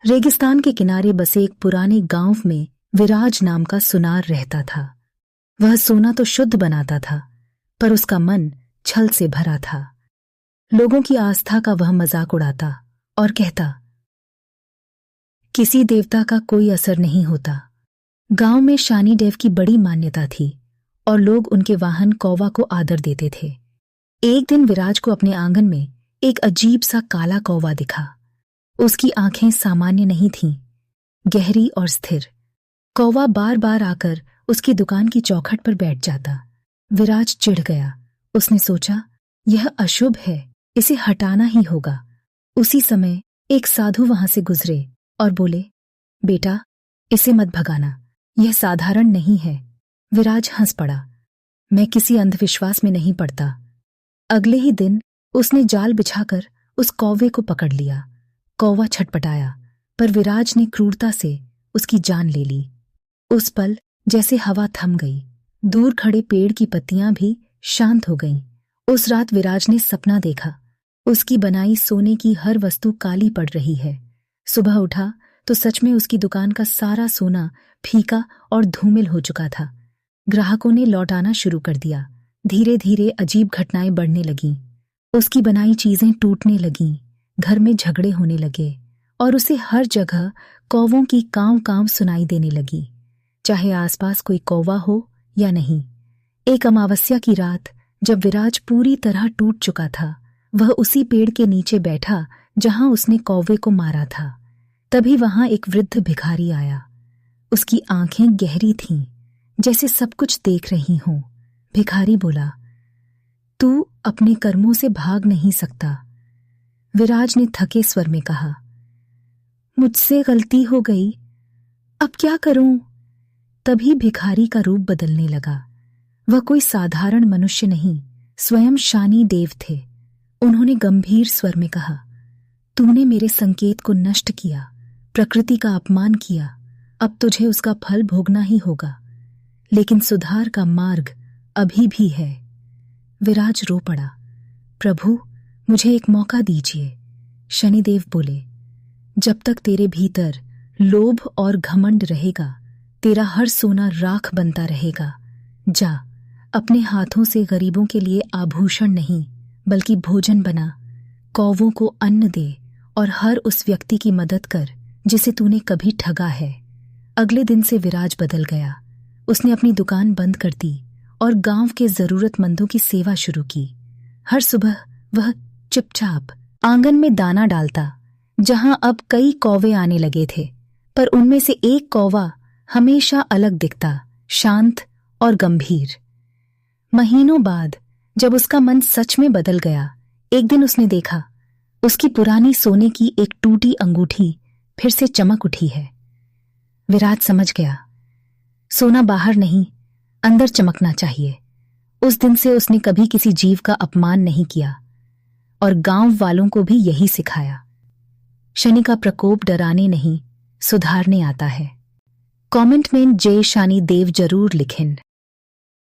रेगिस्तान के किनारे बसे एक पुराने गांव में विराज नाम का सुनार रहता था। वह सोना तो शुद्ध बनाता था, पर उसका मन छल से भरा था। लोगों की आस्था का वह मजाक उड़ाता और कहता, किसी देवता का कोई असर नहीं होता। गांव में शनिदेव की बड़ी मान्यता थी और लोग उनके वाहन कौवा को आदर देते थे। एक दिन विराज को अपने आंगन में एक अजीब सा काला कौवा दिखा। उसकी आंखें सामान्य नहीं थीं, गहरी और स्थिर। कौवा बार बार आकर उसकी दुकान की चौखट पर बैठ जाता। विराज चिढ़ गया। उसने सोचा, यह अशुभ है, इसे हटाना ही होगा। उसी समय एक साधु वहां से गुजरे और बोले, बेटा, इसे मत भगाना, यह साधारण नहीं है। विराज हंस पड़ा। मैं किसी अंधविश्वास में नहीं पड़ता। अगले ही दिन उसने जाल बिछाकर उस कौवे को पकड़ लिया। कौवा छटपटाया, पर विराज ने क्रूरता से उसकी जान ले ली। उस पल जैसे हवा थम गई। दूर खड़े पेड़ की पत्तियां भी शांत हो गईं। उस रात विराज ने सपना देखा। उसकी बनाई सोने की हर वस्तु काली पड़ रही है। सुबह उठा तो सच में उसकी दुकान का सारा सोना फीका और धूमिल हो चुका था। ग्राहकों ने लौटाना शुरू कर दिया। धीरे धीरे अजीब घटनाएं बढ़ने लगीं। उसकी बनाई चीजें टूटने लगीं, घर में झगड़े होने लगे और उसे हर जगह कौवों की कांव कांव सुनाई देने लगी, चाहे आसपास कोई कौवा हो या नहीं। एक अमावस्या की रात, जब विराज पूरी तरह टूट चुका था, वह उसी पेड़ के नीचे बैठा जहां उसने कौवे को मारा था। तभी वहां एक वृद्ध भिखारी आया। उसकी आंखें गहरी थीं, जैसे सब कुछ देख रही हों। भिखारी बोला, तू अपने कर्मों से भाग नहीं सकता। विराज ने थके स्वर में कहा, मुझसे गलती हो गई, अब क्या करूं? तभी भिखारी का रूप बदलने लगा। वह कोई साधारण मनुष्य नहीं, स्वयं शनिदेव थे। उन्होंने गंभीर स्वर में कहा, तूने मेरे संकेत को नष्ट किया, प्रकृति का अपमान किया, अब तुझे उसका फल भोगना ही होगा। लेकिन सुधार का मार्ग अभी भी है। विराज रो पड़ा, प्रभु, मुझे एक मौका दीजिए। शनिदेव बोले, जब तक तेरे भीतर लोभ और घमंड रहेगा, तेरा हर सोना राख बनता रहेगा। जा, अपने हाथों से गरीबों के लिए आभूषण नहीं बल्कि भोजन बना। कौवों को अन्न दे और हर उस व्यक्ति की मदद कर जिसे तूने कभी ठगा है। अगले दिन से विराज बदल गया। उसने अपनी दुकान बंद कर दी और गांव के जरूरतमंदों की सेवा शुरू की। हर सुबह वह चुपचाप आंगन में दाना डालता, जहां अब कई कौवे आने लगे थे, पर उनमें से एक कौवा हमेशा अलग दिखता, शांत और गंभीर। महीनों बाद जब उसका मन सच में बदल गया, एक दिन उसने देखा, उसकी पुरानी सोने की एक टूटी अंगूठी फिर से चमक उठी है। विराज समझ गया, सोना बाहर नहीं, अंदर चमकना चाहिए। उस दिन से उसने कभी किसी जीव का अपमान नहीं किया और गांव वालों को भी यही सिखाया। शनि का प्रकोप डराने नहीं, सुधारने आता है। कमेंट में जय शनिदेव जरूर लिखें।